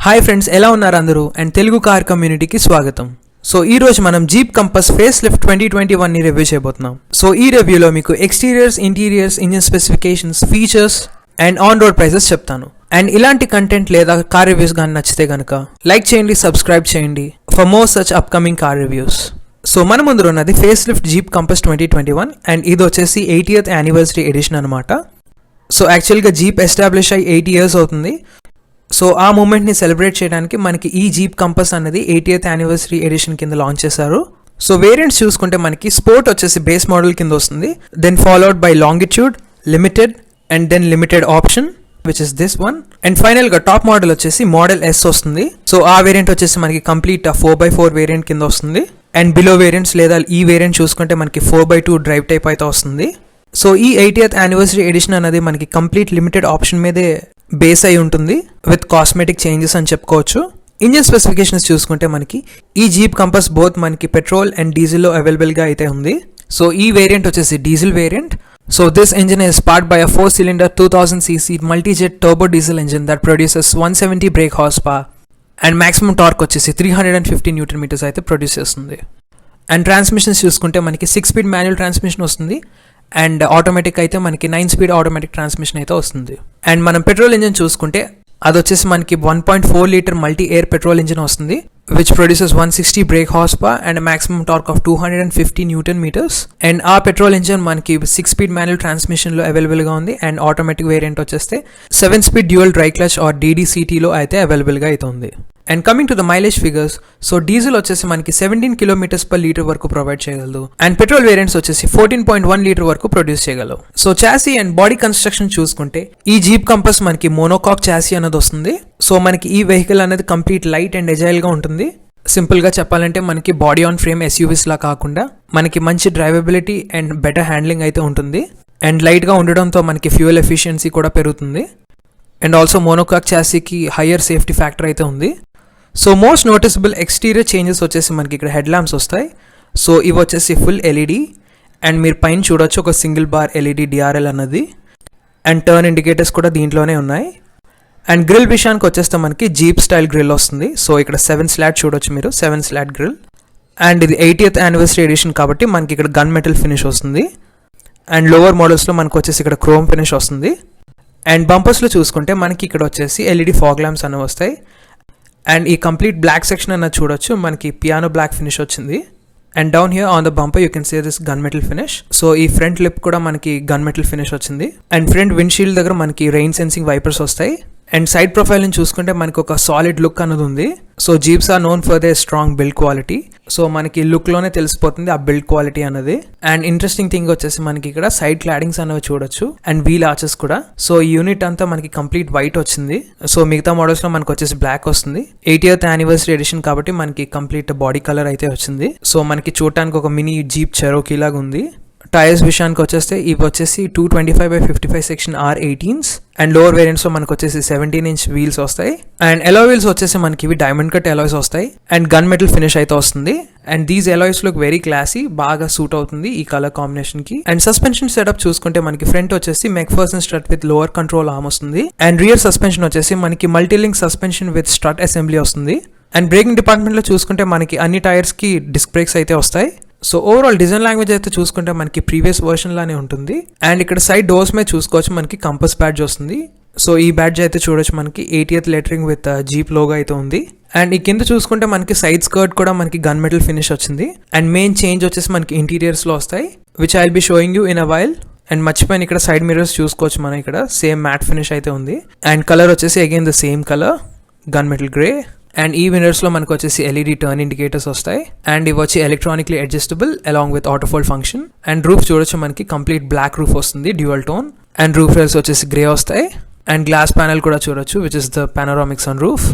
Hi friends, ఎలా ఉన్నారు అందరూ? అండ్ తెలుగు కార్ కమ్యూనిటీకి స్వాగతం. సో ఈ రోజు మనం జీప్ కంపస్ ఫేస్ లిఫ్ట్ 2021 ని రివ్యూ చేయబోతున్నాం. సో ఈ రివ్యూలో మీకు exteriors, interiors, engine specifications, features and on road prices చెప్తాను. అండ్ ఇలాంటి కంటెంట్ లేదా కార్ రివ్యూస్ కానీ నచ్చితే కనుక లైక్ చేయండి, సబ్స్క్రైబ్ చేయండి for more such upcoming car reviews. So మన ముందు ఉన్నది face lift jeep compass 2021 and ఇది వచ్చేసి 80th యానివర్సరీ ఎడిషన్ అనమాట. సో యాక్చువల్గా జీప్ ఎస్టాబ్లిష్ అయ్యి 80 years అవుతుంది. సో ఆ మూమెంట్ని సెలబ్రేట్ చేయడానికి మనకి ఈ జీప్ కంపస్ అనేది 80th యానివర్సరీ ఎడిషన్ కింద లాంచ్ చేశారు. సో వేరియంట్స్ చూసుకుంటే మనకి స్పోర్ట్ వచ్చేసి బేస్ మోడల్ కింద వస్తుంది, then followed by longitude, limited and then limited option which is this one. And ఫైనల్గా టాప్ మోడల్ వచ్చేసి మోడల్ ఎస్ వస్తుంది. సో ఆ వేరియంట్ వచ్చేసి మనకి కంప్లీట్ 4x4 వేరియంట్ కింద వస్తుంది. అండ్ బిలో వేరియంట్స్ లేదా ఈ వేరియంట్ చూసుకుంటే మనకి 4x2 డ్రైవ్ టైప్ అయితే వస్తుంది. సో ఈ 80th యానివర్సరీ ఎడిషన్ అనేది మనకి కంప్లీట్ లిమిటెడ్ ఆప్షన్ మీదే బేస్ అయి ఉంటుంది విత్ కాస్మెటిక్ చేంజెస్ అని చెప్పుకోవచ్చు. ఇంజిన్ స్పెసిఫికేషన్స్ చూసుకుంటే మనకి ఈ జీప్ కంపస్ బోత్ మనకి పెట్రోల్ అండ్ డీజిల్లో అవైలబుల్గా అయితే ఉంది. సో ఈ వేరియంట్ వచ్చేసి diesel variant. So this engine is powered by a 4-cylinder 2000cc multi-jet turbo diesel engine that produces 170 brake horsepower and maximum torque వచ్చేసి 350 Nm అయితే ప్రొడ్యూస్ చేస్తుంది. And transmissions చూసుకుంటే మనకి 6-speed మాన్యువల్ ట్రాన్స్మిషన్ వస్తుంది and automatic అయితే మనకి 9-speed automatic transmission అయితే వస్తుంది. అండ్ మనం పెట్రోల్ ఇంజిన్ చూసుకుంటే అది వచ్చేసి మనకి 1.4 litre multi air petrol engine వస్తుంది which produces 160 brake horse power and maximum torque of 250 Nm. And ఆ పెట్రోల్ ఇంజిన్ మనకి 6-speed మాన్యువల్ ట్రాన్స్మిషన్ లో అవైలబుల్ గా ఉంది. అండ్ ఆటోమేటిక్ వేరియంట్ వచ్చేస్తే 7-speed dual dry clutch or DDCTలో అయితే అవైలబుల్ గా అయితే ఉంది. And coming to the mileage figures, so diesel వచ్చేసి మనకి 17 km/L వరకు ప్రొవైడ్ చేయగలదు అండ్ పెట్రోల్ వేరియంట్స్ వచ్చేసి 14.1 లీటర్ వరకు ప్రొడ్యూస్ చేయగలవు. So chassis and body construction చూసుకుంటే ఈ జీప్ కంపస్ మనకి మోనోకాక్ చాసీ అనేది వస్తుంది. సో మనకి ఈ వెహికల్ అనేది కంప్లీట్ లైట్ అండ్ ఎజైల్ గా ఉంటుంది. సింపుల్ గా చెప్పాలంటే మనకి బాడీ ఆన్ ఫ్రేమ్ SUVs లా కాకుండా మనకి మంచి డ్రైవబిలిటీ అండ్ బెటర్ హ్యాండ్లింగ్ అయితే ఉంటుంది. అండ్ లైట్ గా ఉండడంతో మనకి ఫ్యూయల్ ఎఫిషియన్సీ కూడా పెరుగుతుంది. అండ్ ఆల్సో మోనోకాక్ చాసీకి హయ్యర్ సేఫ్టీ ఫ్యాక్టర్ అయితే ఉంది. So most noticeable exterior changes వచ్చేసి మనకి ఇక్కడ హెడ్ ల్యాంప్స్ వస్తాయి. సో ఇవి వచ్చేసి ఫుల్ LED అండ్ మీరు పైన చూడొచ్చు ఒక సింగిల్ బార్ LED DRL అన్నది. అండ్ టర్న్ ఇండికేటర్స్ కూడా దీంట్లోనే ఉన్నాయి. అండ్ గ్రిల్ విషయానికి వచ్చేస్తే మనకి జీప్ స్టైల్ గ్రిల్ వస్తుంది. సో ఇక్కడ 7 స్లాట్ చూడొచ్చు మీరు, 7 స్లాట్ గ్రిల్. అండ్ ఇది 80th యానివర్సరీ ఎడిషన్ కాబట్టి మనకి ఇక్కడ గన్ మెటల్ ఫినిష్ వస్తుంది. అండ్ లోవర్ మోడల్స్లో మనకు వచ్చేసి ఇక్కడ క్రోమ్ ఫినిష్ వస్తుంది. అండ్ బంపర్స్లో చూసుకుంటే మనకి ఇక్కడ వచ్చేసి LED ఫాగ్ ల్యాంప్స్ అనేవి వస్తాయి. అండ్ ఈ కంప్లీట్ బ్లాక్ సెక్షన్ అన్నది చూడొచ్చు, మనకి పియానో బ్లాక్ ఫినిష్ వచ్చింది. And down here on the bumper you can see this gun metal finish. So ఈ ఫ్రంట్ లిప్ కూడా మనకి గన్ మెటల్ ఫినిష్ వచ్చింది. అండ్ ఫ్రంట్ విండ్షీల్డ్ దగ్గర మనకి రెయిన్ సెన్సింగ్ వైపర్స్ వస్తాయి. అండ్ సైడ్ ప్రొఫైల్ ని చూసుకుంటే మనకి ఒక సాలిడ్ లుక్ అన్నది ఉంది. So Jeeps are known for their strong build quality. So మనకి లుక్ లోనే తెలిసిపోతుంది ఆ బిల్డ్ క్వాలిటీ అన్నది. అండ్ ఇంట్రెస్టింగ్ థింగ్ వచ్చేసి మనకి ఇక్కడ సైడ్ క్లాడింగ్స్ అనేవి చూడొచ్చు అండ్ వీల్ ఆర్చెస్ కూడా. సో ఈ యూనిట్ అంతా మనకి కంప్లీట్ వైట్ వచ్చింది. సో మిగతా మోడల్స్ లో మనకి వచ్చేసి బ్లాక్ వస్తుంది. 80th యానివర్సరీ ఎడిషన్ కాబట్టి మనకి కంప్లీట్ బాడీ కలర్ అయితే వచ్చింది. సో మనకి చూడటానికి ఒక మినీ జీప్ చెరోకీ లాగా ఉంది. టైర్స్ విషయానికి వచ్చేస్తే ఇవి వచ్చేసి 225/55 section R18s and lower variants లో మనకు వచ్చేసి 17-inch వీల్స్ వస్తాయి. అండ్ ఎలాయ్ వీల్స్ వచ్చేసి మనకి ఇవి డైమండ్ కట్ ఎలాయ్స్ వస్తాయి అండ్ గన్ మెటల్ ఫినిష్ అయితే వస్తుంది. And these alloys look very classy, బాగా సూట్ అవుతుంది ఈ కలర్ కాంబినేషన్ కి. అండ్ సస్పెన్షన్ సెటప్ చూసుకుంటే మనకి ఫ్రంట్ వచ్చేసి McPherson strut with lower control arm వస్తుంది. అండ్ రియర్ సస్పెన్షన్ వచ్చేసి మనకి multilink suspension with strut assembly వస్తుంది. అండ్ బ్రేకింగ్ డిపార్ట్మెంట్ లో చూసుకుంటే మనకి అన్ని టైర్స్ కి డిస్క్ బ్రేక్స్ అయితే వస్తాయి. సో ఓవరాల్ డిజైన్ లాంగ్వేజ్ అయితే చూసుకుంటే మనకి ప్రీవియస్ వర్షన్ లానే ఉంటుంది. అండ్ ఇక్కడ సైడ్ డోర్స్ మీద చూసుకోవచ్చు మనకి కంపస్ బ్యాడ్జ్ వస్తుంది. సో ఈ బ్యాడ్జ్ అయితే చూడొచ్చు మనకి 80th lettering with jeep logo అయితే ఉంది. అండ్ ఈ కింద చూసుకుంటే మనకి సైడ్ స్కర్ట్ కూడా మనకి గన్ మెటల్ ఫినిష్ వచ్చింది. అండ్ మెయిన్ చేంజ్ వచ్చేసి మనకి ఇంటీరియర్స్ లో వస్తాయి which I will be showing you in a while. And మర్చిపోయిన ఇక్కడ సైడ్ మిర్రర్స్ చూసుకోవచ్చు మనం, ఇక్కడ సేమ్ మ్యాట్ ఫినిష్ అయితే ఉంది. అండ్ కలర్ వచ్చేసి again the same colour gun metal grey. And ఈ వినర్స్ లో మనకు వచ్చేసి LED టర్న్ ఇండికేటర్స్ వస్తాయి. అండ్ ఇవి వచ్చి electronically adjustable along with auto fold function. And roof చూడొచ్చు మనకి కంప్లీట్ బ్లాక్ రూఫ్ వస్తుంది, dual tone. And roof rails వచ్చేసి గ్రే వస్తాయి. అండ్ గ్లాస్ ప్యానల్ కూడా చూడొచ్చు which is the panoramic sunroof.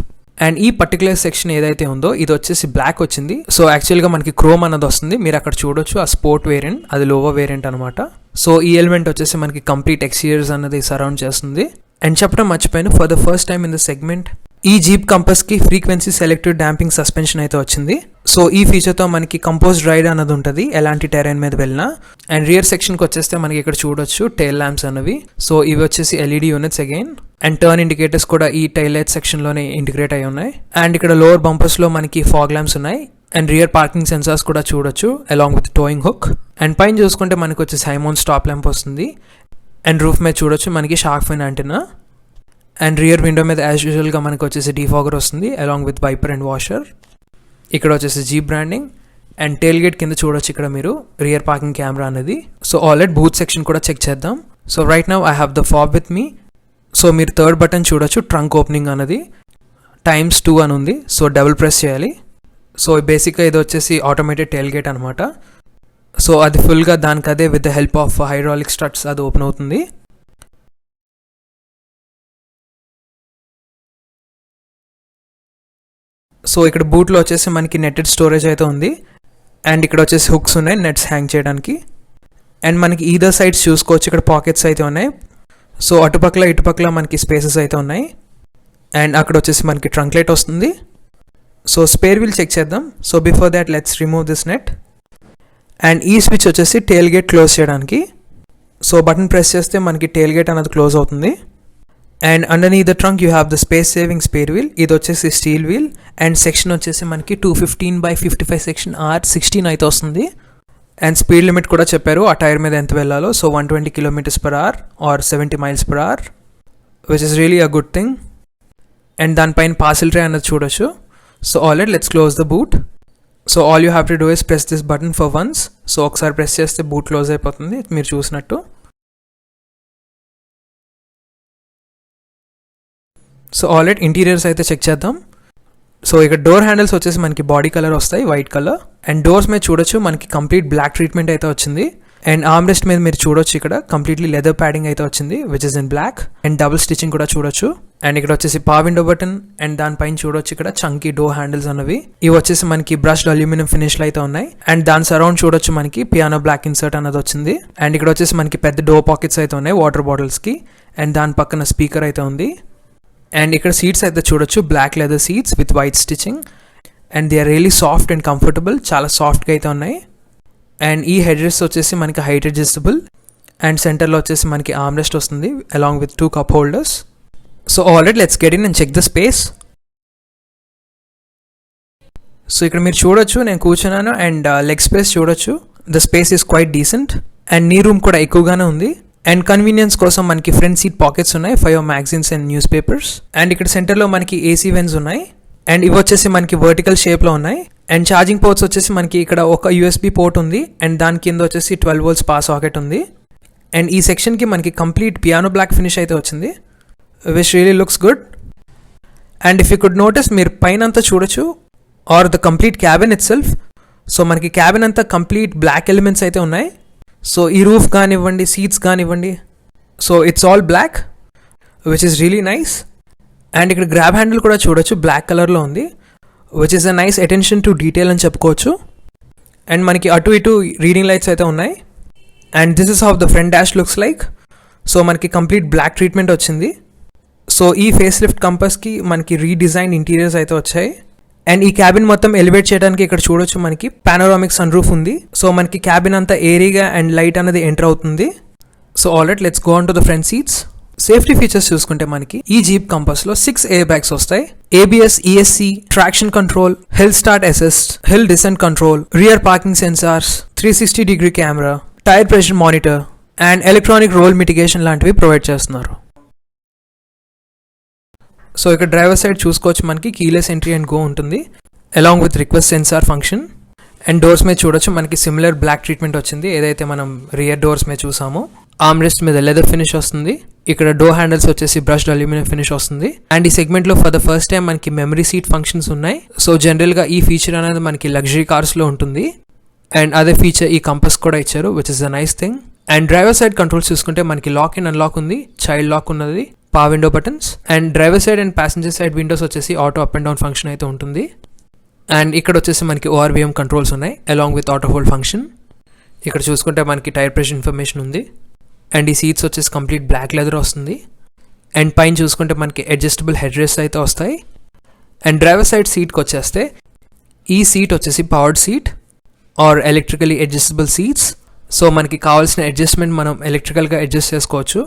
And ఈ పర్టికులర్ సెక్షన్ ఏదైతే ఉందో ఇది వచ్చేసి బ్లాక్ వచ్చింది. సో యాక్చువల్ గా మనకి క్రోమ్ అన్నది వస్తుంది, మీరు అక్కడ చూడొచ్చు ఆ స్పోర్ట్ వేరియంట్, అది లోవర్ వేరియంట్ అనమాట. సో ఈ ఎలిమెంట్ వచ్చేసి మనకి కంప్లీట్ ఎక్స్టీరియర్స్ అన్నది సరౌండ్ చేస్తుంది. అండ్ చెప్పడం మర్చిపోయాను, for the first time in the segment ఈ జీప్ కంపస్కి ఫ్రీక్వెన్సీ సెలెక్టివ్ డాంపింగ్ సస్పెన్షన్ అయితే వచ్చింది. సో ఈ ఫీచర్తో మనకి కంపోజ్డ్ రైడ్ అన్నది ఉంటుంది ఎలాంటి టెరైన్ మీద వెళ్ళినా. అండ్ రియర్ సెక్షన్కి వచ్చేస్తే మనకి ఇక్కడ చూడొచ్చు టైల్ ల్యాంప్స్ అనేవి. సో ఇవి వచ్చేసి LED units again. And turn indicators కూడా ఈ టైల్ లైట్ సెక్షన్లోనే ఇంటిగ్రేట్ అయి ఉన్నాయి. అండ్ ఇక్కడ లోవర్ బంపర్స్లో మనకి ఫాగ్ ల్యాంప్స్ ఉన్నాయి. అండ్ రియర్ పార్కింగ్ సెన్సార్స్ కూడా చూడొచ్చు along with towing hook. And పైన చూసుకుంటే మనకి వచ్చేసి హైమౌంట్ స్టాప్ ల్యాంప్ వస్తుంది. అండ్ రూఫ్ మీద చూడొచ్చు మనకి shark fin antenna. And rear window మీద యాజ్ యూజువల్గా మనకి వచ్చేసి డీఫాగర్ వస్తుంది along with wiper and washer. ఇక్కడ వచ్చేసి Jeep branding. And tailgate కింద చూడొచ్చు ఇక్కడ మీరు రియర్ పార్కింగ్ కెమెరా అనేది. సో ఆల్రెడీ బూత్ సెక్షన్ కూడా చెక్ చేద్దాం. So right now I have the fob with me. So మీరు థర్డ్ బటన్ చూడొచ్చు ట్రంక్ ఓపెనింగ్ అనేది ×2 అని ఉంది. సో డబుల్ ప్రెస్ చేయాలి. సో బేసిక్గా ఇది వచ్చేసి ఆటోమేటెడ్ టెయిల్ గేట్ అనమాట. సో అది ఫుల్గా దానికి అదే with the help of hydraulic struts అది ఓపెన్ అవుతుంది. సో ఇక్కడ బూట్లో వచ్చేసి మనకి నెట్టెడ్ స్టోరేజ్ అయితే ఉంది. అండ్ ఇక్కడ వచ్చేసి హుక్స్ ఉన్నాయి నెట్స్ హ్యాంగ్ చేయడానికి. అండ్ మనకి ఈదర్ సైడ్స్ చూసుకోవచ్చు ఇక్కడ పాకెట్స్ అయితే ఉన్నాయి. సో అటుపక్కల ఇటుపక్కల మనకి స్పేసెస్ అయితే ఉన్నాయి. అండ్ అక్కడ వచ్చేసి మనకి ట్రంక్ లైట్ వస్తుంది. సో స్పేర్ వీల్ చెక్ చేద్దాం. So before that let's remove this net. And ఈ స్విచ్ వచ్చేసి టెయిల్ గేట్ క్లోజ్ చేయడానికి. సో బటన్ ప్రెస్ చేస్తే మనకి టెయిల్ గేట్ అనేది క్లోజ్ అవుతుంది. And underneath the trunk you have the space saving spare wheel. ఇది వచ్చేసి స్టీల్ వీల్. అండ్ సెక్షన్ వచ్చేసి మనకి 215/55 సెక్షన్ R16 అయితే వస్తుంది. అండ్ స్పీడ్ లిమిట్ కూడా చెప్పారు ఆ టైర్ మీద ఎంత వెళ్ళాలో. So 120 km/h or 70 mph, which is really a good thing. And దానిపైన పార్సల్ ట్రే అన్నది చూడొచ్చు. So already let's close the boot. So all you have to do is press this button for once. So ఒకసారి press చేస్తే boot close అయిపోతుంది మీరు చూసినట్టు. So already interiors అయితే check చేద్దాం. సో ఇక్కడ డోర్ హ్యాండిల్స్ వచ్చేసి మనకి బాడీ కలర్ వస్తాయి వైట్ కలర్. అండ్ డోర్స్ మీద చూడొచ్చు మనకి కంప్లీట్ బ్లాక్ ట్రీట్మెంట్ అయితే వచ్చింది. అండ్ ఆర్మ్ రెస్ట్ మీద మీరు చూడొచ్చు ఇక్కడ కంప్లీట్లీ లెదర్ ప్యాడింగ్ అయితే వచ్చింది which is in black. And double stitching కూడా చూడొచ్చు. అండ్ ఇక్కడ వచ్చేసి పవర్ విండో బటన్. అండ్ దానిపైన చూడొచ్చు ఇక్కడ చంకీ డోర్ హ్యాండిల్స్ అన్నవి. ఇవి వచ్చేసి మనకి బ్రష్డ్ అల్యూమినియం ఫినిష్లు అయితే ఉన్నాయి. అండ్ దాని సరౌండ్ చూడొచ్చు మనకి పియానో బ్లాక్ ఇన్సర్ట్ అన్నది వచ్చింది. అండ్ ఇక్కడ వచ్చేసి మనకి పెద్ద డోర్ పాకెట్స్ అయితే ఉన్నాయి వాటర్ బాటిల్స్కి. అండ్ దాని పక్కన స్పీకర్ అయితే ఉంది. అండ్ ఇక్కడ సీట్స్ అయితే చూడొచ్చు black leather seats with white stitching. And they are really soft and comfortable. చాలా సాఫ్ట్గా అయితే ఉన్నాయి. అండ్ ఈ హెడ్ రెస్ట్ వచ్చేసి మనకి హైట్ అడ్జస్టబుల్. అండ్ సెంటర్లో వచ్చేసి మనకి ఆర్మ్ రెస్ట్ వస్తుంది along with 2 cup holders. So already let's get in and check the space. సో ఇక్కడ మీరు చూడొచ్చు నేను కూర్చున్నాను. అండ్ లెగ్ స్పేస్ చూడొచ్చు. The space is quite decent. And knee room కూడా ఎక్కువగానే ఉంది. అండ్ కన్వీనియన్స్ కోసం మనకి ఫ్రంట్ సీట్ పాకెట్స్ ఉన్నాయి for your magazines and newspapers. And ఇక్కడ సెంటర్లో మనకి ఏసీ వెన్స్ ఉన్నాయి. అండ్ ఇవి వచ్చేసి మనకి వర్టికల్ షేప్లో ఉన్నాయి. అండ్ ఛార్జింగ్ పోర్ట్స్ వచ్చేసి మనకి ఇక్కడ ఒక USB పోర్ట్ ఉంది. అండ్ దాని కింద వచ్చేసి 12 volts పవర్ సాకెట్ ఉంది. అండ్ ఈ సెక్షన్కి మనకి కంప్లీట్ పియానో బ్లాక్ ఫినిష్ అయితే వచ్చింది which really looks good. And if you could notice మీరు పైన అంతా చూడొచ్చు or the complete cabin itself. So మనకి క్యాబిన్ అంతా కంప్లీట్ బ్లాక్ ఎలిమెంట్స్ అయితే ఉన్నాయి. సో ఈ రూఫ్ కానివ్వండి సీట్స్ కానివ్వండి so it's all black which is really nice. And ఇక్కడ గ్రాబ్ హ్యాండిల్ కూడా చూడొచ్చు బ్లాక్ కలర్లో ఉంది which is a nice attention to detail అని చెప్పుకోవచ్చు. అండ్ మనకి అటు ఇటు రీడింగ్ లైట్స్ అయితే ఉన్నాయి. And this is how the front dash looks like. So మనకి కంప్లీట్ బ్లాక్ ట్రీట్మెంట్ వచ్చింది. సో ఈ ఫేస్ లిఫ్ట్ కంపస్కి మనకి రీడిజైన్ ఇంటీరియర్స్ అయితే వచ్చాయి. అండ్ ఈ క్యాబిన్ మొత్తం ఎలివేట్ చేయడానికి ఇక్కడ చూడొచ్చు మనకి పానోరామిక్ సన్ రూఫ్ ఉంది. సో మనకి క్యాబిన్ అంతా ఏరీగా అండ్ లైట్ అనేది ఎంటర్ అవుతుంది. So already let's go on to the front seats. Safety features చూసుకుంటే మనకి ఈ జీప్ కంపస్లో 6 ఎయిర్ బ్యాగ్స్ వస్తాయి. ABS, ESC, traction control, hill start assist, hill descent control, rear parking sensors, 360-degree camera, tyre pressure monitor and electronic roll mitigation లాంటివి provide చేస్తున్నారు. So ఇక్కడ driver side చూసుకోవచ్చు మనకి కీలెస్ ఎంట్రీ అండ్ గో ఉంటుంది along with request sensor function. And doors మీద చూడొచ్చు మనకి similar black treatment వచ్చింది ఏదైతే మనం రియర్ డోర్స్ మీద చూసామో. ఆర్మ్ రెస్ట్ మీద లెదర్ ఫినిష్ వస్తుంది. ఇక్కడ డోర్ హ్యాండిల్స్ వచ్చేసి బ్రష్డ్ అల్యూమినియం ఫినిష్ వస్తుంది. అండ్ ఈ సెగ్మెంట్లో ఫర్ ద ఫస్ట్ టైం మనకి మెమరీ సీట్ ఫంక్షన్స్ ఉన్నాయి. సో జనరల్గా ఈ ఫీచర్ అనేది మనకి లగ్జరీ కార్స్లో ఉంటుంది. అండ్ అదే ఫీచర్ ఈ కంపస్ కూడా ఇచ్చారు which is a nice thing. And driver side controls చూసుకుంటే మనకి లాక్ అండ్ అన్లాక్ ఉంది, చైల్డ్ లాక్ ఉన్నది, power window buttons. And driver side and passenger side windows వచ్చేసి auto up and down function అయితే ఉంటుంది. అండ్ ఇక్కడ వచ్చేసి మనకి ORVM కంట్రోల్స్ ఉన్నాయి along with auto hold function. ఇక్కడ చూసుకుంటే మనకి టైర్ ప్రెషర్ ఇన్ఫర్మేషన్ ఉంది. అండ్ ఈ సీట్స్ వచ్చేసి కంప్లీట్ బ్లాక్ లెదర్ వస్తుంది. అండ్ పైన చూసుకుంటే మనకి అడ్జస్టబుల్ హెడ్ రెస్ట్ అయితే వస్తాయి. అండ్ డ్రైవర్ సైడ్ సీట్కి వచ్చేస్తే ఈ సీట్ వచ్చేసి powered seat or electrically adjustable seats. So మనకి కావాల్సిన అడ్జస్ట్మెంట్ మనం ఎలక్ట్రికల్గా అడ్జస్ట్ చేసుకోవచ్చు.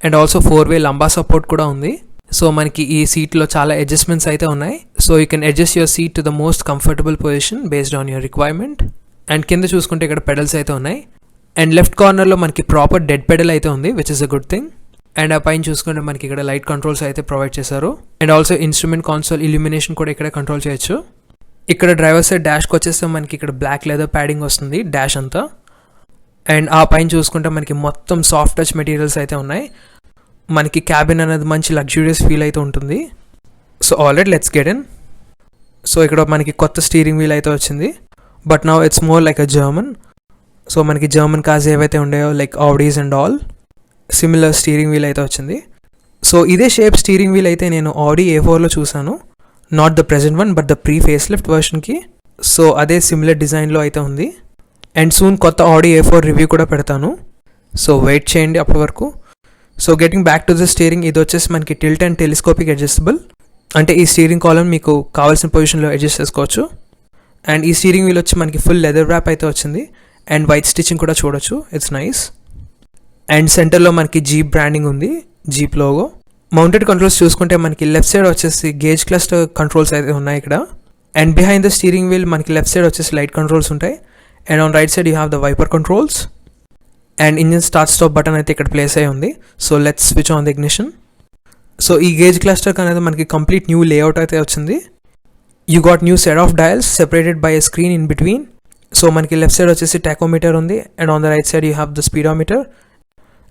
And also 4-way lumbar support కూడా ఉంది. సో మనకి ఈ సీట్లో చాలా అడ్జస్ట్మెంట్స్ అయితే ఉన్నాయి. So you can adjust your seat to the most comfortable position based on your requirement. And కింద చూసుకుంటే ఇక్కడ పెడల్స్ అయితే ఉన్నాయి. అండ్ లెఫ్ట్ కార్నర్లో మనకి ప్రాపర్ డెడ్ పెడల్ అయితే ఉంది, which is a good thing. And ఆ పైన చూసుకుంటే మనకి ఇక్కడ లైట్ కంట్రోల్స్ అయితే ప్రొవైడ్ చేశారు. And also instrument console illumination కూడా ఇక్కడ కంట్రోల్ చేయొచ్చు. ఇక్కడ డ్రైవర్ సైడ్ డాష్కి వచ్చేస్తే మనకి ఇక్కడ బ్లాక్ లెదర్ ప్యాడింగ్ వస్తుంది డాష్ అంతా. అండ్ ఆ పైన చూసుకుంటే మనకి మొత్తం సాఫ్ట్ టచ్ మెటీరియల్స్ అయితే ఉన్నాయి. మనకి క్యాబిన్ అనేది మంచి లగ్జూరియస్ ఫీల్ అయితే ఉంటుంది. So already let's get in. So ఇక్కడ మనకి కొత్త స్టీరింగ్ వీల్ అయితే వచ్చింది, but now it's more like a German. So మనకి జర్మన్ కార్స్ ఏవైతే ఉండేవో like Audis and all similar steering wheel అయితే వచ్చింది. సో ఇదే షేప్ స్టీరింగ్ వీల్ అయితే నేను ఆడీ A4లో చూసాను, not the present one but the pre facelift వర్షన్కి. సో అదే సిమిలర్ డిజైన్లో అయితే ఉంది. అండ్ సూన్ కొత్త ఆడీ A4 రివ్యూ కూడా పెడతాను, సో వెయిట్ చేయండి అప్పటి వరకు. So getting back to the steering, ఇది వచ్చేసి మనకి టిల్ట్ అండ్ టెలిస్కోపిక్ అడ్జస్టబుల్. అంటే ఈ స్టీరింగ్ కాలమ్ మీకు కావాల్సిన పొజిషన్లో అడ్జస్ట్ చేసుకోవచ్చు. అండ్ ఈ స్టీరింగ్ వీల్ వచ్చి మనకి ఫుల్ లెదర్ ర్యాప్ అయితే వచ్చింది. అండ్ వైట్ స్టిచ్చింగ్ కూడా చూడొచ్చు, ఇట్స్ నైస్. అండ్ సెంటర్లో మనకి జీప్ బ్రాండింగ్ ఉంది, జీప్ లోగో. మౌంటెడ్ కంట్రోల్స్ చూసుకుంటే మనకి లెఫ్ట్ సైడ్ వచ్చేసి గేజ్ క్లస్టర్ కంట్రోల్స్ అయితే ఉన్నాయి ఇక్కడ. And behind the steering wheel మనకి లెఫ్ట్ సైడ్ వచ్చేసి లైట్ కంట్రోల్స్ ఉంటాయి. And on right side you have the wiper controls. And engine start stop button అయితే ఇక్కడ ప్లేస్ అయి ఉంది. So let's switch on the ignition. So ఈ gauge cluster అనేది మనకి కంప్లీట్ న్యూ లేఅవుట్ అయితే వచ్చింది. You got new set of dials separated by a screen in between. So మనకి లెఫ్ట్ సైడ్ వచ్చేసి టాకోమీటర్ ఉంది. And on the right side you have the speedometer.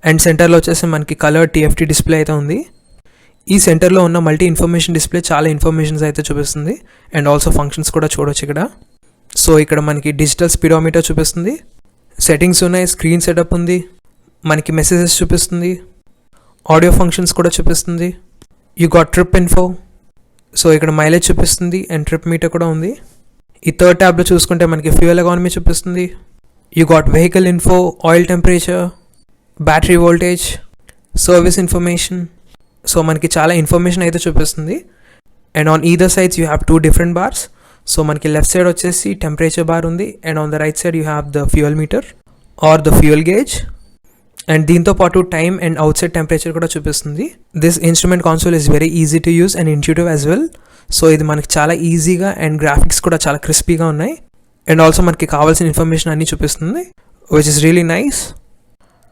And సెంటర్లో వచ్చేసి మనకి కలర్ TFT డిస్ప్లే అయితే ఉంది. ఈ సెంటర్లో ఉన్న మల్టీ ఇన్ఫర్మేషన్ డిస్ప్లే చాలా ఇన్ఫర్మేషన్స్ అయితే చూపిస్తుంది. అండ్ ఆల్సో ఫంక్షన్స్ కూడా చూడొచ్చు ఇక్కడ. సో ఇక్కడ మనకి డిజిటల్ స్పీడోమీటర్ చూపిస్తుంది, సెట్టింగ్స్ ఉన్నాయి, స్క్రీన్ సెటప్ ఉంది, మనకి మెసేజెస్ చూపిస్తుంది, ఆడియో ఫంక్షన్స్ కూడా చూపిస్తుంది. You got trip info. So ఇక్కడ మైలేజ్ చూపిస్తుంది అండ్ ట్రిప్ మీటర్ కూడా ఉంది. ఈ థర్డ్ ట్యాబ్లో చూసుకుంటే మనకి ఫ్యూయల్ ఎకానమీ చూపిస్తుంది. You got vehicle info, oil temperature, battery voltage, service information. So మనకి చాలా ఇన్ఫర్మేషన్ అయితే చూపిస్తుంది. And on either sides you have 2 different bars. So మనకి లెఫ్ట్ సైడ్ వచ్చేసి టెంపరేచర్ బార్ ఉంది. And on the right side you have the fuel meter or the fuel gauge. And దీంతో పాటు time and outside temperature కూడా చూపిస్తుంది. This instrument console is very easy to use and intuitive as well. So ఇది మనకి చాలా ఈజీగా and graphics కూడా చాలా క్రిస్పీగా ఉన్నాయి. అండ్ ఆల్సో మనకి కావాల్సిన ఇన్ఫర్మేషన్ అన్నీ చూపిస్తుంది, which is really nice.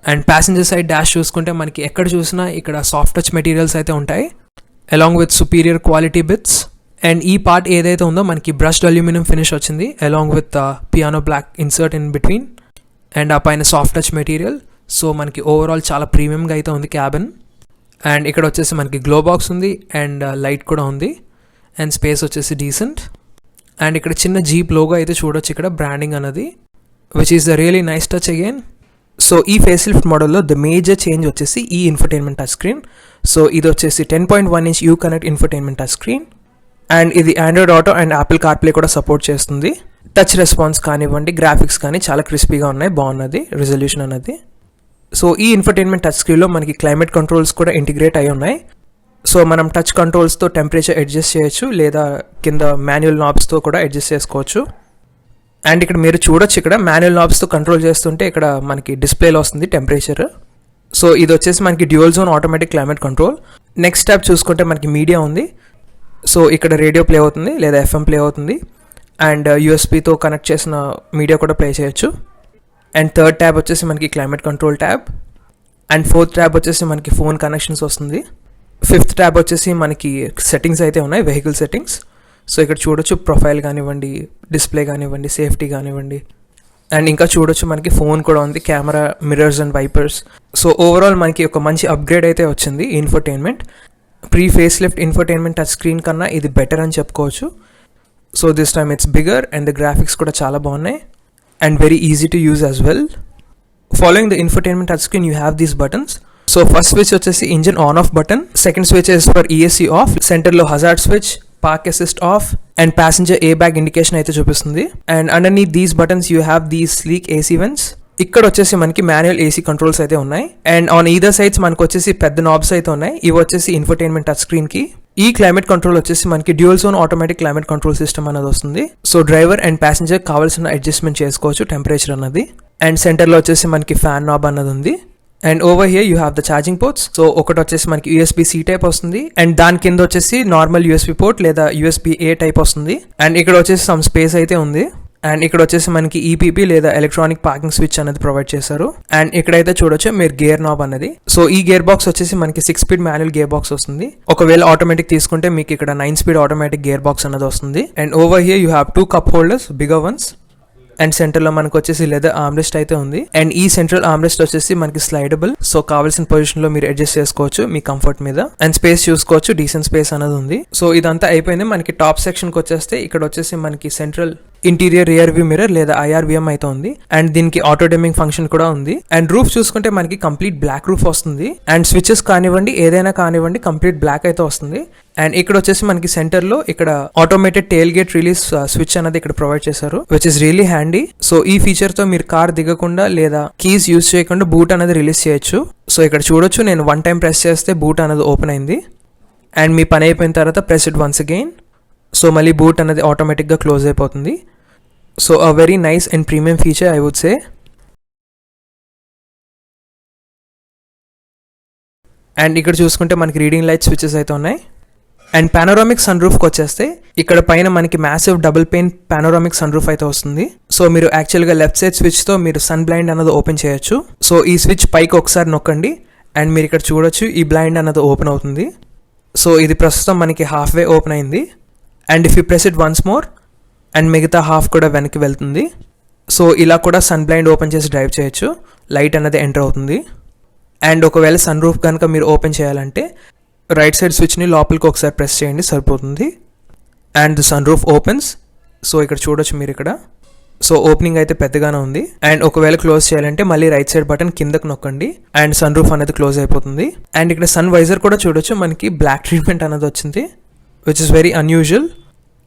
And passenger side dash చూసుకుంటే మనకి ఎక్కడ చూసినా ఇక్కడ సాఫ్ట్ టచ్ మెటీరియల్స్ అయితే ఉంటాయి along with superior quality bits. And ఈ పార్ట్ ఏదైతే ఉందో మనకి బ్రష్డ్ అల్యూమినియం ఫినిష్ వచ్చింది along with piano black insert in between. And ఆ పైన సాఫ్ట్ టచ్ మెటీరియల్. సో మనకి ఓవరాల్ చాలా ప్రీమియంగా అయితే ఉంది క్యాబిన్. అండ్ ఇక్కడ వచ్చేసి మనకి గ్లో బాక్స్ ఉంది అండ్ లైట్ కూడా ఉంది. అండ్ స్పేస్ వచ్చేసి డీసెంట్. అండ్ ఇక్కడ చిన్న జీప్ లోగో అయితే చూడొచ్చు ఇక్కడ బ్రాండింగ్ అన్నది, which is the really nice touch again. So ఈ ఫేస్ లిఫ్ట్ మోడల్లో ద మేజర్ చేంజ్ వచ్చేసి ఈ ఇన్ఫర్టైన్మెంట్ టచ్ స్క్రీన్. సో ఇది వచ్చేసి 10.1 inch Uconnect infotainment touch screen. And ఇది Android Auto and Apple CarPlay కూడా సపోర్ట్ చేస్తుంది. టచ్ రెస్పాన్స్ కానివ్వండి, గ్రాఫిక్స్ కానీ చాలా క్రిస్పీగా ఉన్నాయి, బాగున్నది రిజల్యూషన్ అన్నది. సో ఈ ఇన్ఫర్టైన్మెంట్ టచ్ స్క్రీన్లో మనకి క్లైమేట్ కంట్రోల్స్ కూడా ఇంటిగ్రేట్ అయి ఉన్నాయి. సో మనం టచ్ కంట్రోల్స్తో టెంపరేచర్ అడ్జస్ట్ చేయొచ్చు, లేదా కింద మాన్యువల్ నాబ్స్తో కూడా అడ్జస్ట్ చేసుకోవచ్చు. అండ్ ఇక్కడ మీరు చూడొచ్చు, ఇక్కడ మాన్యువల్ నాబ్స్తో కంట్రోల్ చేస్తుంటే ఇక్కడ మనకి డిస్ప్లేలో వస్తుంది టెంపరేచర్. సో ఇది వచ్చేసి మనకి dual zone automatic climate control. Next tab చూసుకుంటే మనకి మీడియా ఉంది. సో ఇక్కడ రేడియో ప్లే అవుతుంది లేదా FM ప్లే అవుతుంది. అండ్ USBతో కనెక్ట్ చేసిన మీడియా కూడా ప్లే చేయొచ్చు. అండ్ థర్డ్ ట్యాబ్ వచ్చేసి మనకి climate control tab. And fourth tab వచ్చేసి మనకి ఫోన్ కనెక్షన్స్ వస్తుంది. ఫిఫ్త్ ట్యాబ్ వచ్చేసి మనకి సెట్టింగ్స్ అయితే ఉన్నాయి, వెహికల్ సెట్టింగ్స్. సో ఇక్కడ చూడొచ్చు ప్రొఫైల్ కానివ్వండి, డిస్ప్లే కానివ్వండి, సేఫ్టీ కానివ్వండి. అండ్ ఇంకా చూడొచ్చు మనకి ఫోన్ కూడా ఉంది, camera, mirrors and wipers. So overall మనకి ఒక మంచి అప్గ్రేడ్ అయితే వచ్చింది infotainment. Pre facelift infotainment touch screen కన్నా ఇది బెటర్ అని చెప్పుకోవచ్చు. So this time it's bigger and the graphics కూడా చాలా బాగున్నాయి and very easy to use as well. Following the infotainment touch screen you have these buttons. So first switch వచ్చేసి engine on off button, second switch is for ESC off, సెంటర్లో hazard switch, park assist off and passenger airbag indication అయితే చూపిస్తుంది. And underneath these buttons you have these sleek AC vents. ఇక్కడ వచ్చేసి మనకి manual AC controls అయితే ఉన్నాయి. And on either sides మనకు వచ్చేసి పెద్ద నాబ్స్ అయితే ఉన్నాయి. ఇవి వచ్చేసి ఇన్ఫర్టైన్మెంట్ టచ్ స్క్రీన్ కి. ఈ క్లైమేట్ కంట్రోల్ వచ్చేసి మనకి dual zone automatic climate control system అనేది వస్తుంది. సో డ్రైవర్ అండ్ ప్యాసింజర్ కావాల్సిన అడ్జస్ట్మెంట్ చేసుకోవచ్చు టెంపరేచర్ అన్నది. అండ్ సెంటర్ లో వచ్చేసి మనకి ఫ్యాన్ నాబ్ అన్నది ఉంది. And over here you have the charging ports. So ఒకటి వచ్చేసి మనకి USB C టైప్ వస్తుంది. అండ్ దాని కింద వచ్చేసి నార్మల్ USB పోర్ట్ లేదా USB-A టైప్ వస్తుంది. అండ్ ఇక్కడ వచ్చేసి సమ్ స్పేస్ అయితే ఉంది. అండ్ ఇక్కడ వచ్చేసి మనకి EPP లేదా ఎలక్ట్రానిక్ పార్కింగ్ స్విచ్ అనేది ప్రొవైడ్ చేశారు. అండ్ ఇక్కడైతే చూడొచ్చు మీరు గేర్ నాబ్ అనేది. సో ఈ గేర్ బాక్స్ వచ్చేసి మనకి 6 స్పీడ్ మాన్యువల్ గేర్ బాక్స్ వస్తుంది. ఒకవేళ ఆటోమేటిక్ తీసుకుంటే మీకు ఇక్కడ 9 స్పీడ్ ఆటోమేటిక్ గేర్ బాక్స్ అనేది వస్తుంది. And over here you have 2 cup holders, bigger once. And centre లో మనకు వచ్చేసి లెదర్ ఆర్మ్రెస్ట్ అయితే ఉంది. అండ్ ఈ సెంట్రల్ ఆర్మ్రెస్ట్ వచ్చేసి మనకి స్లైడబుల్. సో కావాల్సిన పొజిషన్ లో మీరు అడ్జస్ట్ చేసుకోవచ్చు మీ కంఫర్ట్ మీద. అండ్ స్పేస్ చూసుకోవచ్చు, డీసెంట్ స్పేస్ అనేది ఉంది. సో ఇదంతా అయిపోయింది. మనకి టాప్ సెక్షన్ కి వచ్చేస్తే ఇక్కడ వచ్చేసి మనకి central interior rear view mirror లేదా IRVM అయితే ఉంది. అండ్ దీనికి ఆటో డిమ్మింగ్ ఫంక్షన్ కూడా ఉంది. అండ్ రూఫ్ చూసుకుంటే మనకి కంప్లీట్ బ్లాక్ రూఫ్ వస్తుంది. అండ్ స్విచెస్ కానివ్వండి ఏదైనా కానివ్వండి కంప్లీట్ బ్లాక్ అయితే వస్తుంది. అండ్ ఇక్కడ వచ్చేసి మనకి సెంటర్ లో ఇక్కడ automated tailgate release switch అనేది ఇక్కడ ప్రొవైడ్ చేశారు, which is really handy. So ఈ ఫీచర్ తో మీరు కార్ దిగకుండా లేదా కీస్ యూజ్ చేయకుండా బూట్ అనేది రిలీజ్ చేయొచ్చు. సో ఇక్కడ చూడొచ్చు, నేను 1 టైం ప్రెస్ చేస్తే బూట్ అనేది ఓపెన్ అయింది. అండ్ మీ పని అయిపోయిన తర్వాత press it once again. So మళ్ళీ బూట్ అనేది ఆటోమేటిక్గా క్లోజ్ అయిపోతుంది. So a very nice and premium feature I would say. And ఇక్కడ చూసుకుంటే మనకి రీడింగ్ లైట్ స్విచెస్ అయితే ఉన్నాయి. అండ్ పానోరామిక్ సన్ రూఫ్కి వచ్చేస్తే ఇక్కడ పైన మనకి massive double pane panoramic sunroof అయితే వస్తుంది. సో మీరు యాక్చువల్గా లెఫ్ట్ సైడ్ స్విచ్తో మీరు సన్ బ్లైండ్ అన్నది ఓపెన్ చేయొచ్చు. సో ఈ స్విచ్ పైకి ఒకసారి నొక్కండి అండ్ మీరు ఇక్కడ చూడొచ్చు ఈ బ్లైండ్ అన్నది ఓపెన్ అవుతుంది. సో ఇది ప్రస్తుతం మనకి హాఫ్ వే ఓపెన్ అయింది. And if you press it once more and మిగతా హాఫ్ కూడా వెనక్కి వెళ్తుంది. సో ఇలా కూడా సన్ బ్లైండ్ ఓపెన్ చేసి డ్రైవ్ చేయొచ్చు, లైట్ అనేది ఎంటర్ అవుతుంది. అండ్ ఒకవేళ సన్ రూఫ్ కనుక మీరు ఓపెన్ చేయాలంటే రైట్ సైడ్ స్విచ్ని లోపలికి ఒకసారి ప్రెస్ చేయండి సరిపోతుంది. And the sunroof opens. So ఇక్కడ చూడొచ్చు మీరు ఇక్కడ. సో ఓపెనింగ్ అయితే పెద్దగానే ఉంది. అండ్ ఒకవేళ క్లోజ్ చేయాలంటే మళ్ళీ రైట్ సైడ్ బటన్ కిందకు నొక్కండి అండ్ సన్ రూఫ్ అనేది క్లోజ్ అయిపోతుంది. అండ్ ఇక్కడ సన్ వైజర్ కూడా చూడొచ్చు, మనకి బ్లాక్ ట్రీట్మెంట్ అనేది వచ్చింది, which is very unusual.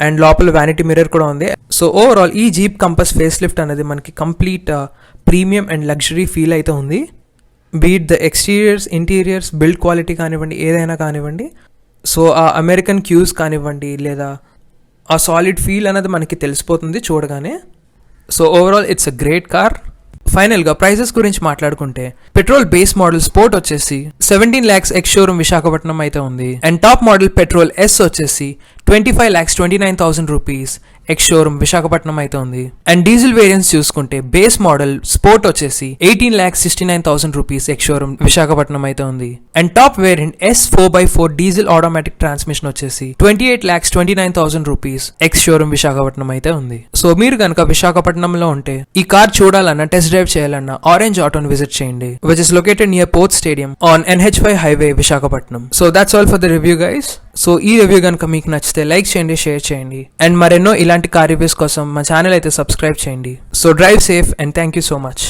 And లోపల వ్యానిటీ మిర్రర్ కూడా ఉంది. సో ఓవరాల్ ఈ జీప్ కంపస్ ఫేస్ లిఫ్ట్ అనేది మనకి complete premium and luxury feel అయితే ఉంది. Beat the exteriors, interiors, build quality కానివ్వండి ఏదైనా కానివ్వండి. సో ఆ అమెరికన్ క్యూస్ కానివ్వండి లేదా ఆ సాలిడ్ ఫీల్ అనేది మనకి తెలిసిపోతుంది చూడగానే. So overall it's a great car. ఫైనల్గా ప్రైజెస్ గురించి మాట్లాడుకుంటే పెట్రోల్ బేస్ మోడల్ స్పోర్ట్ వచ్చేసి 17 lakhs ఎక్స్ షోరూమ్ విశాఖపట్నం అయితే ఉంది. And top model petrol S వచ్చేసి 25,29,000 రూపీస్ ఎక్స్ షోరూమ్ విశాఖపట్నం అయితే ఉంది. అండ్ డీజిల్ వేరియంట్స్ చూసుకుంటే బేస్ మోడల్ స్పోర్ట్ వచ్చేసి 18,69,000 రూపీస్ ఎక్స్ షోరూమ్ విశాఖపట్నం అయితే ఉంది. And top variant S 4x4 diesel automatic transmission వచ్చేసి 28,29,000 రూపీస్ ఎక్స్ షోరూమ్ విశాఖపట్నం అయితే ఉంది. సో మీరు కనుక విశాఖపట్నంలో ఉంటే ఈ కార్ చూడాలన్నా టెస్ట్ డ్రైవ్ చేయాలన్నా ఆరెంజ్ ఆటోని విజిట్ చేయండి, which is located near port stadium on NH5 highway Visakhapatnam. So that's all for the review guys. So ఈ రివ్యూ కనుక మీకు నచ్చితే లైక్ చేయండి, షేర్ చేయండి. అండ్ మరెన్నో ఇలాంటి కార్ రివ్యూస్ కోసం మా ఛానల్ అయితే సబ్స్క్రైబ్ చేయండి. So drive safe and thank you so much.